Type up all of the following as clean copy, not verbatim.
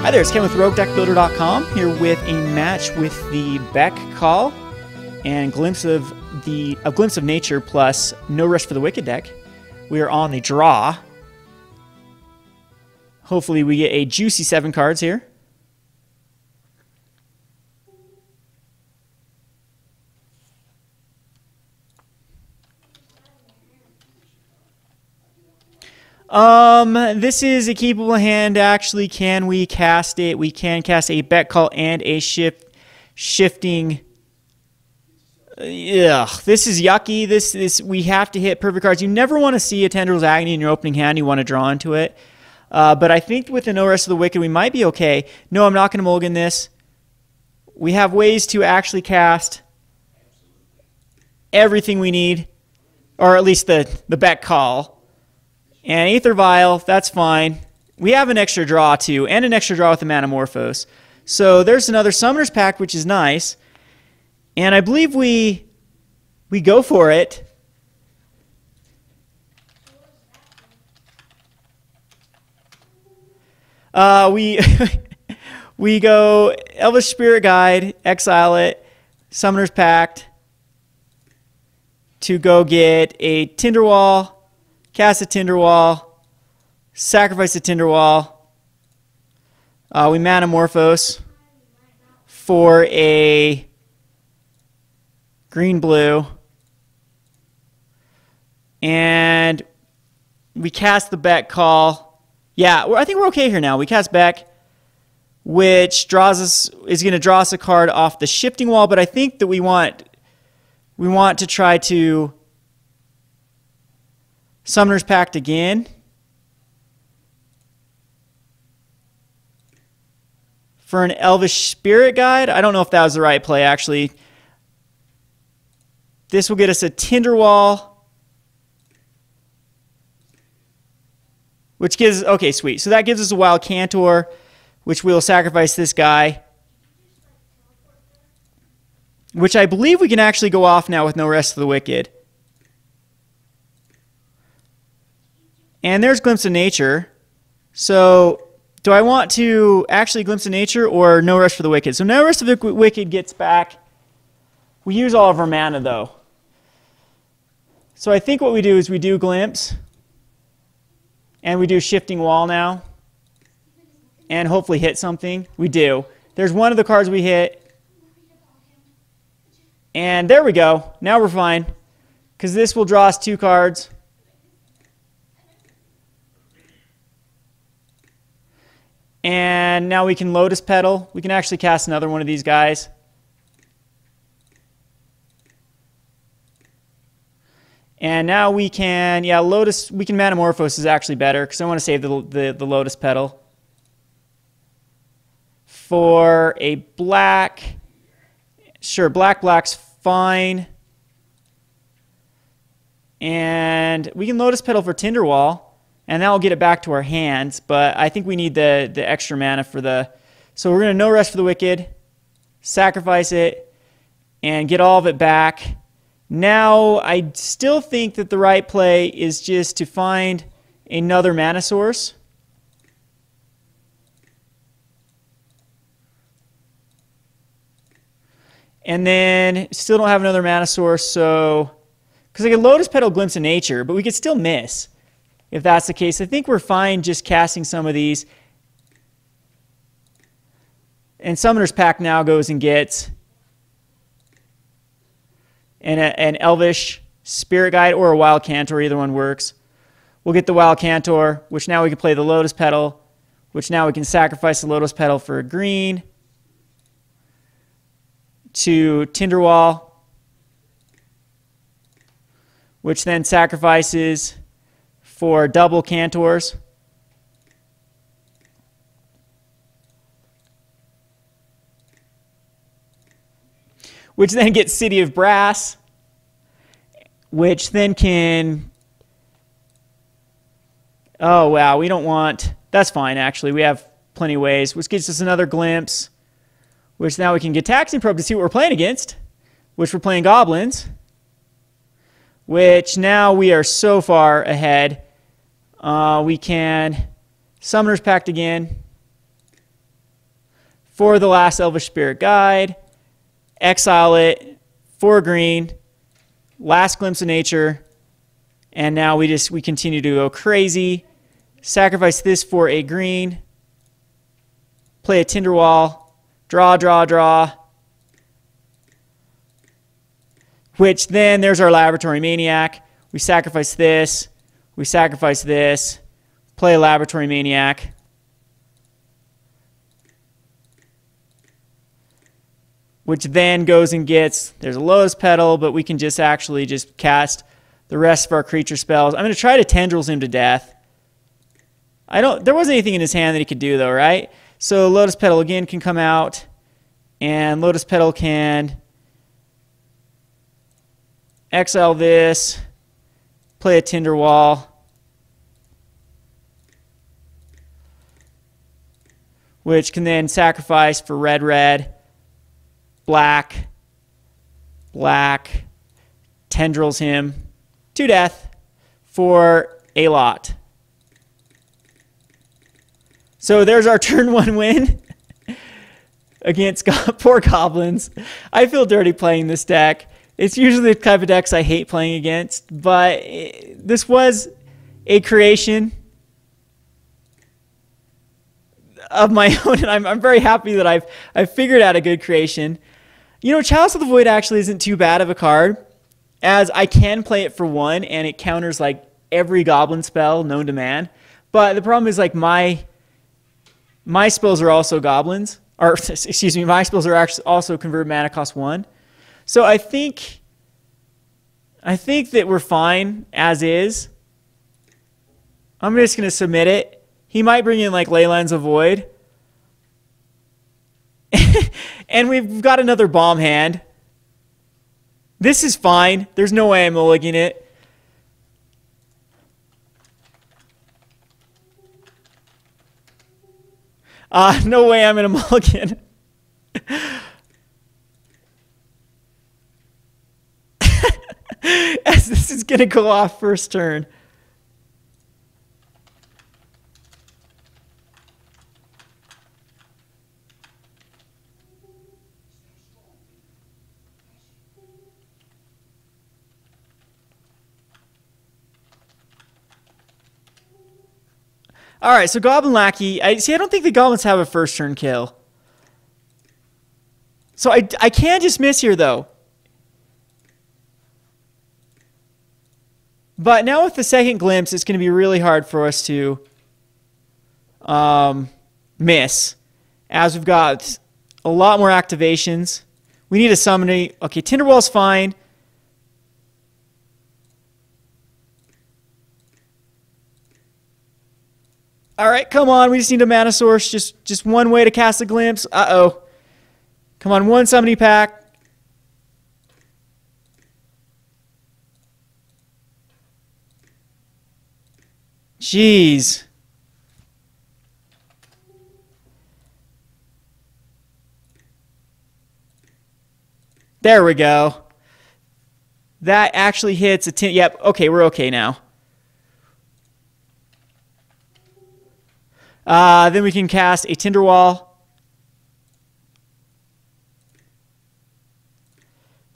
Hi there, it's Ken with Roguedeckbuilder.com here with a match with the Beck Call and Glimpse of Nature plus No Rest for the Wicked deck. We are on the draw. Hopefully we get a juicy 7 cards here. This is a keepable hand, actually. Can we cast it? We can cast a Beck Call and a shifting. This is yucky. We have to hit perfect cards. You never want to see a Tendrils Agony in your opening hand. You want to draw into it. But I think with the No Rest of the Wicked, we might be okay. No, I'm not going to mulligan this. We have ways to actually cast everything we need, or at least the Beck Call. And Aether Vial, that's fine. We have an extra draw, too, and an extra draw with the Manamorphose. So there's another Summoner's Pact, which is nice. And I believe we go for it. We go Elvish Spirit Guide, exile it, Summoner's Pact, to go get a Tinderwall, cast a Tinderwall, sacrifice a Tinderwall. We Manamorphose for a green-blue. And we cast the Beck Call. Yeah, I think we're okay here now. We cast Beck, which is going to draw us a card off the Shifting Wall, but I think that we want to try to Summoner's Pact again. For an Elvish Spirit Guide. I don't know if that was the right play, actually. This will get us a Tinderwall. Which gives... Okay, sweet. So that gives us a Wild Cantor, which we'll sacrifice this guy. Which I believe we can actually go off now with No Rest of the Wicked. And there's Glimpse of Nature. So, do I want to actually Glimpse of Nature or No Rest for the Wicked? So, No Rest of the Wicked gets back. We use all of our mana, though. So, I think what we do is we do Glimpse. And we do Shifting Wall now. And hopefully hit something. We do. There's one of the cards we hit. And there we go. Now we're fine. Because this will draw us 2 cards. And now we can Lotus Petal. We can actually cast another one of these guys. And now we can, we can Manamorphose is actually better because I want to save the Lotus Petal. For a black, sure, black's fine. And we can Lotus Petal for Tinderwall. And that will get it back to our hands, but I think we need the extra mana for the... So we're going to No Rest for the Wicked, sacrifice it, and get all of it back. Now, I still think that the right play is just to find another mana source. And then, still don't have another mana source, so... Because I could Lotus Petal Glimpse of Nature, but we could still miss. If that's the case, I think we're fine just casting some of these. And Summoner's Pact now goes and gets an Elvish Spirit Guide or a Wild Cantor. Either one works. We'll get the Wild Cantor, which now we can play the Lotus Petal, which now we can sacrifice the Lotus Petal for a green to Tinderwall, which then sacrifices for double Cantors. Which then gets City of Brass. Which then can... Oh, wow, we don't want... That's fine, actually. We have plenty of ways. Which gets us another Glimpse. Which now we can get Taxing Probe to see what we're playing against. Which we're playing Goblins. Which now we are so far ahead. We can Summoner's Pact again. for the last Elvish Spirit Guide, exile it, 4 green, last Glimpse of Nature, and now we continue to go crazy. Sacrifice this for a green, play a Tinderwall, draw, draw, draw, which then there's our Laboratory Maniac. We sacrifice this, play a Laboratory Maniac. Which then goes and gets, there's a Lotus Petal, but we can just actually just cast the rest of our creature spells. I'm going to try to Tendrils him to death. There wasn't anything in his hand that he could do though, right? So Lotus Petal again can come out, and Lotus Petal can exile this, play a Tinderwall, which can then sacrifice for red, red, black, black, Tendrils him to death for a lot. So there's our turn 1 win against poor Goblins. I feel dirty playing this deck. It's usually the type of decks I hate playing against, but this was a creation of my own, and I'm very happy that I've figured out a good creation. You know, Chalice of the Void actually isn't too bad of a card, as I can play it for 1, and it counters like every Goblin spell known to man. But the problem is like my spells are also Goblins, or excuse me, my spells are actually also convert mana cost 1. So I think that we're fine as is. I'm just going to submit it. He might bring in like Leylands of Void. And we've got another bomb hand. This is fine. There's no way I'm mulliganing it. No way I'm going to mulligan. As this is going to go off first turn. All right, so Goblin Lackey. I don't think the Goblins have a first turn kill. So I can just miss here, though. But now with the second Glimpse, it's going to be really hard for us to miss, as we've got a lot more activations. We need a summoning. Okay, Tinderwall's fine. All right, come on. We just need a mana source. Just one way to cast a Glimpse. Uh-oh. Come on, one summoning pack. Jeez. There we go. That actually hits a 10. Yep, okay, we're okay now. Then we can cast a Tinderwall,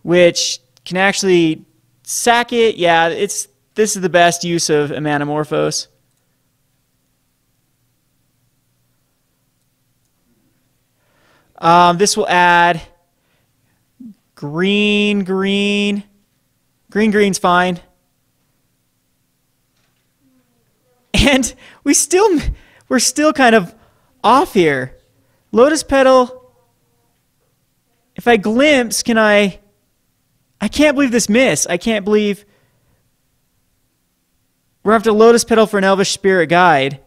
which can actually sack it. Yeah, this is the best use of a Manamorphose. This will add green. Green's fine. And we're still kind of off here. Lotus Petal. If I Glimpse, can I can't believe this miss. I can't believe we're after Lotus Petal for an Elvish Spirit Guide.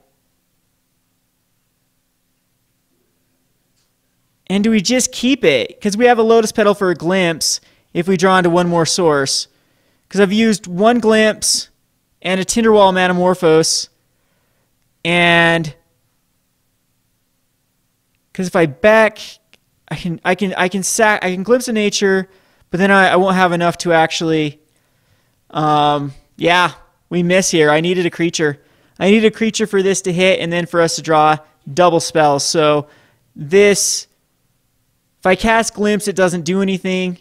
And do we just keep it? Because we have a Lotus Petal for a Glimpse if we draw into one more source. Because I've used one Glimpse and a Tinderwall Manamorphose. And because if I back, I can Glimpse of Nature, but then I won't have enough to actually. Yeah, we miss here. I needed a creature. I needed a creature for this to hit, and then for us to draw double spells. So this If I cast Glimpse, it doesn't do anything.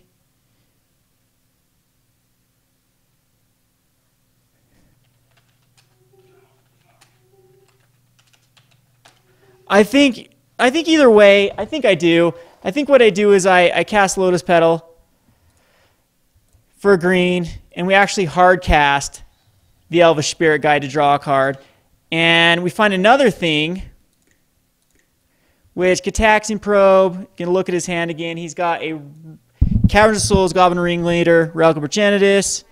I think either way, I think I do. I think what I do is I cast Lotus Petal for a green, and we actually hard cast the Elvish Spirit Guide to draw a card. And we find another thing, which Gataxian Probe, gonna look at his hand again. He's got a Caverns of Souls, Goblin Ringleader, Relic of Progenitus,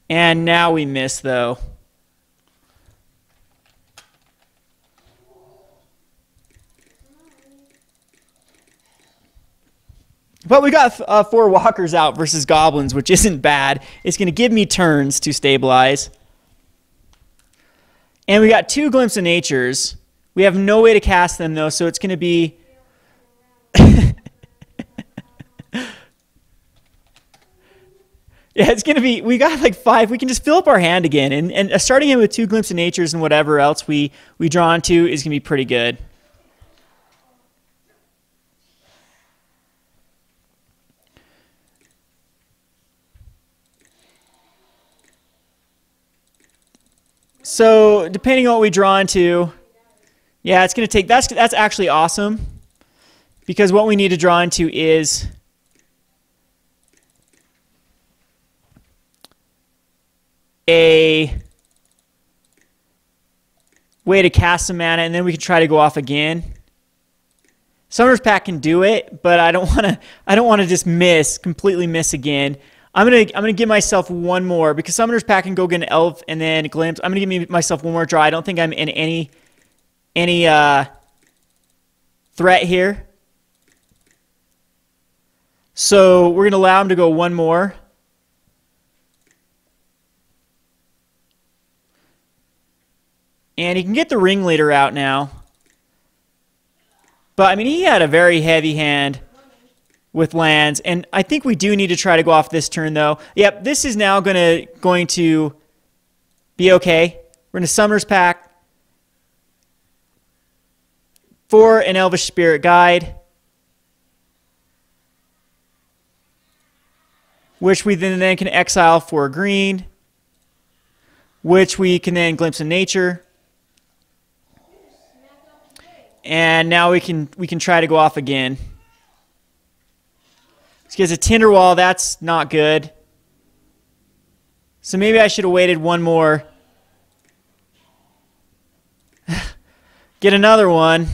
and now we miss though. But we got 4 walkers out versus goblins, which isn't bad. It's going to give me turns to stabilize. And we got 2 Glimpse of Natures. We have no way to cast them, though, so it's going to be... Yeah, it's going to be... We got like 5. We can just fill up our hand again. And starting in with 2 Glimpse of Natures and whatever else we draw into is going to be pretty good. So depending on what we draw into, yeah, it's going to take, that's actually awesome, because what we need to draw into is a way to cast some mana, and then we can try to go off again. Summoner's Pact can do it, but I don't want to just completely miss again. I'm gonna give myself one more, because Summoner's Pact can go get an Elf and then Glimpse. I'm gonna give myself one more draw. I don't think I'm in any threat here, so we're gonna allow him to go one more. And he can get the Ringleader out now. But I mean, he had a very heavy hand with lands, and I think we do need to try to go off this turn, though. Yep, this is now going to be okay. We're going to Summoner's Pact for an Elvish Spirit Guide, which we then can exile for a green, which we can then Glimpse of Nature. And now we can try to go off again. Because a Tinderwall, that's not good. So maybe I should have waited one more. Get another one.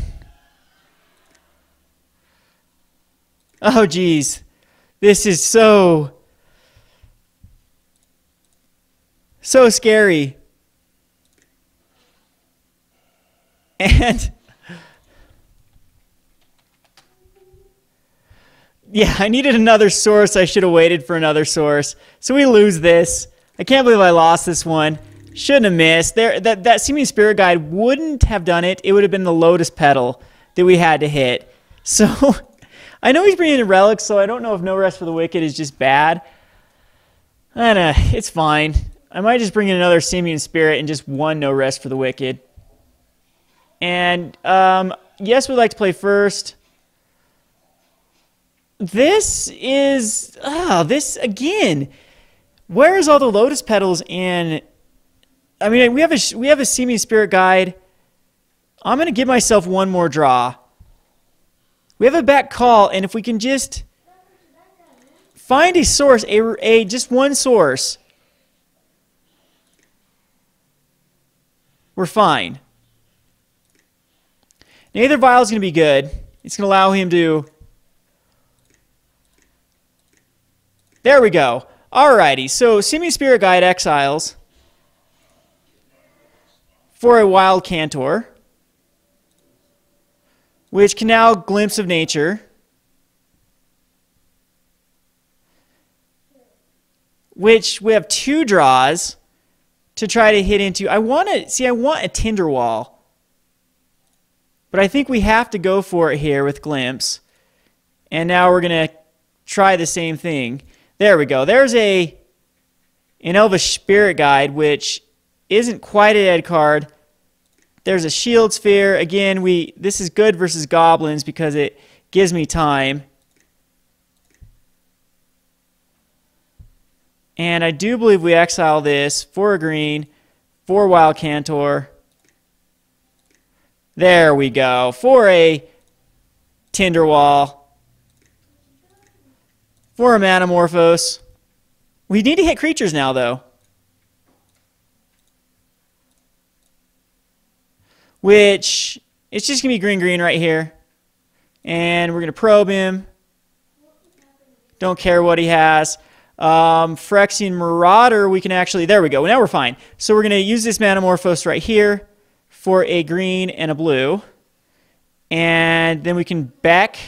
Oh, geez. This is so scary. And... yeah, I needed another source. I should have waited for another source. So we lose this. I can't believe I lost this one. Shouldn't have missed. That Seeming Spirit Guide wouldn't have done it. It would have been the Lotus Petal that we had to hit. So I know he's bringing in relics, so I don't know if No Rest for the Wicked is just bad. I don't know. It's fine. I might just bring in another Seeming Spirit and just one No Rest for the Wicked. And yes, we'd like to play first. This is, this again. Where is all the Lotus Petals in? I mean, we have a Seeming Spirit Guide. I'm going to give myself one more draw. We have a back call, and if we can just find a source, just one source, we're fine. Now, Aether Vial is going to be good. It's going to allow him to... There we go. Alrighty, so Seeming Spirit Guide exiles for a Wild Cantor, which can now Glimpse of Nature, which we have 2 draws to try to hit into. I want a Tinderwall, but I think we have to go for it here with Glimpse. And now we're going to try the same thing. There we go. There's an Elvish Spirit Guide, which isn't quite a dead card. There's a Shield Sphere. Again, this is good versus Goblins because it gives me time. And I do believe we exile this for a green, for Wild Cantor. There we go. For a Tinderwall. For a Manamorphose. We need to hit creatures now, though. Which, it's just going to be green-green right here. And we're going to probe him. Don't care what he has. Phyrexian Marauder, we can actually... There we go. Now we're fine. So we're going to use this Manamorphose right here for a green and a blue. And then we can Beck.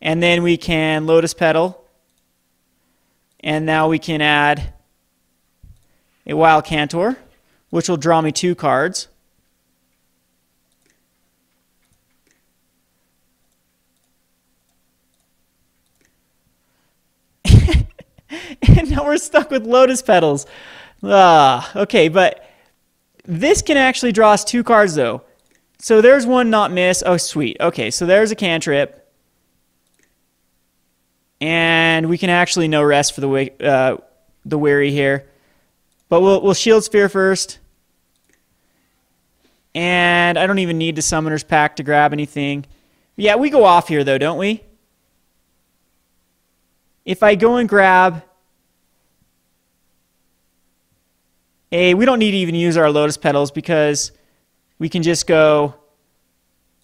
And then we can Lotus Petal. And now we can add a Wild Cantor, which will draw me 2 cards. And now we're stuck with Lotus Petals. Okay, but this can actually draw us 2 cards, though. So there's one not miss. Oh, sweet. Okay, so there's a cantrip. And we can actually no rest for the Weary here. But we'll Shield Sphere first. And I don't even need the Summoner's Pack to grab anything. Yeah, we go off here, though, don't we? If I go and grab we don't need to even use our Lotus Petals because we can just go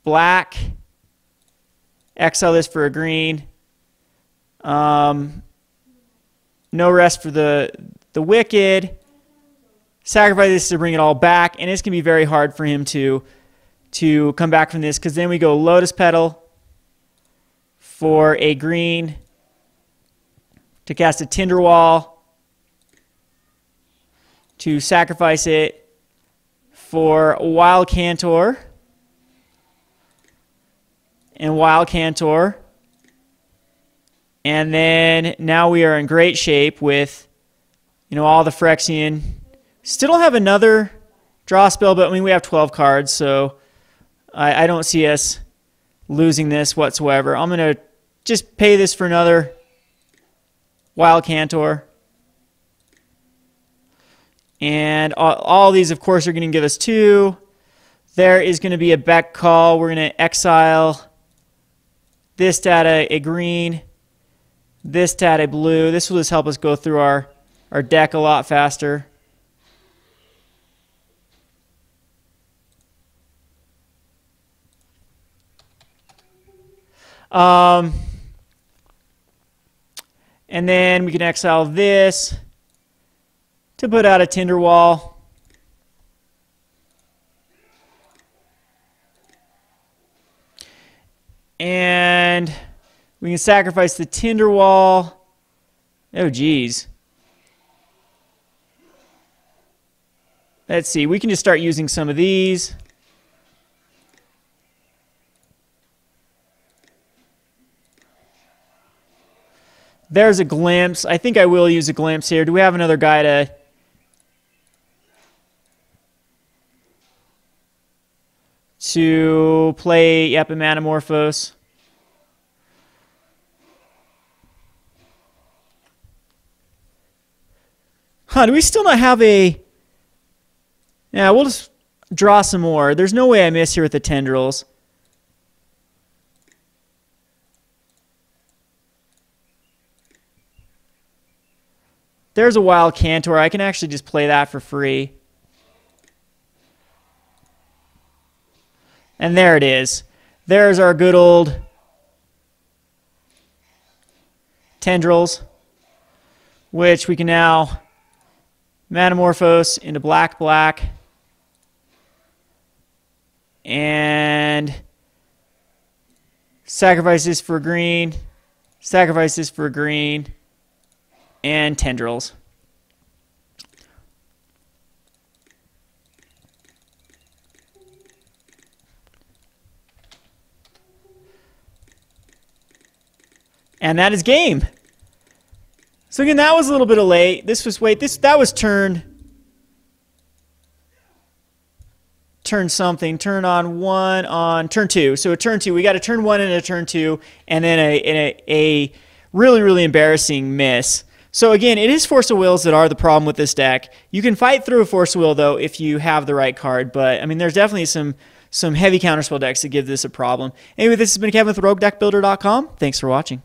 black, exile this for a green, no rest for the Wicked, sacrifice this to bring it all back, and it's going to be very hard for him to come back from this because then we go Lotus Petal for a green to cast a Tinderwall, to sacrifice it for Wild Cantor and Wild Cantor. And then now we are in great shape with, all the Phyrexian. Still don't have another draw spell, but I mean we have 12 cards, so I don't see us losing this whatsoever. I'm going to just pay this for another Wild Cantor. And all these, of course, are going to give us 2. There is going to be a Beck call. We're going to exile this to add a green, this to add a blue. This will just help us go through our deck a lot faster. And then we can exile this to put out a Tinderwall. And we can sacrifice the Tinderwall. Oh, geez. Let's see. We can just start using some of these. There's a Glimpse. I think I will use a Glimpse here. Do we have another guy to play? Yep, a Manamorphose. Do we still not have a... Yeah, we'll just draw some more. There's no way I miss here with the Tendrils. There's a Wild Cantor. I can actually just play that for free. And there it is. There's our good old Tendrils, which we can now Manamorphose into black, black. And sacrifice this for green. Sacrifice this for green. And Tendrils. And that is game. So again, that was a little bit of late. That was turn something. Turn on 1 on turn 2. So a turn 2, we got a turn 1 and a turn 2, and then a really, really embarrassing miss. So again, it is Force of Wills that are the problem with this deck. You can fight through a Force of Will, though, if you have the right card. But, I mean, there's definitely some heavy counterspell decks that give this a problem. Anyway, this has been Kevin with RogueDeckbuilder.com. Thanks for watching.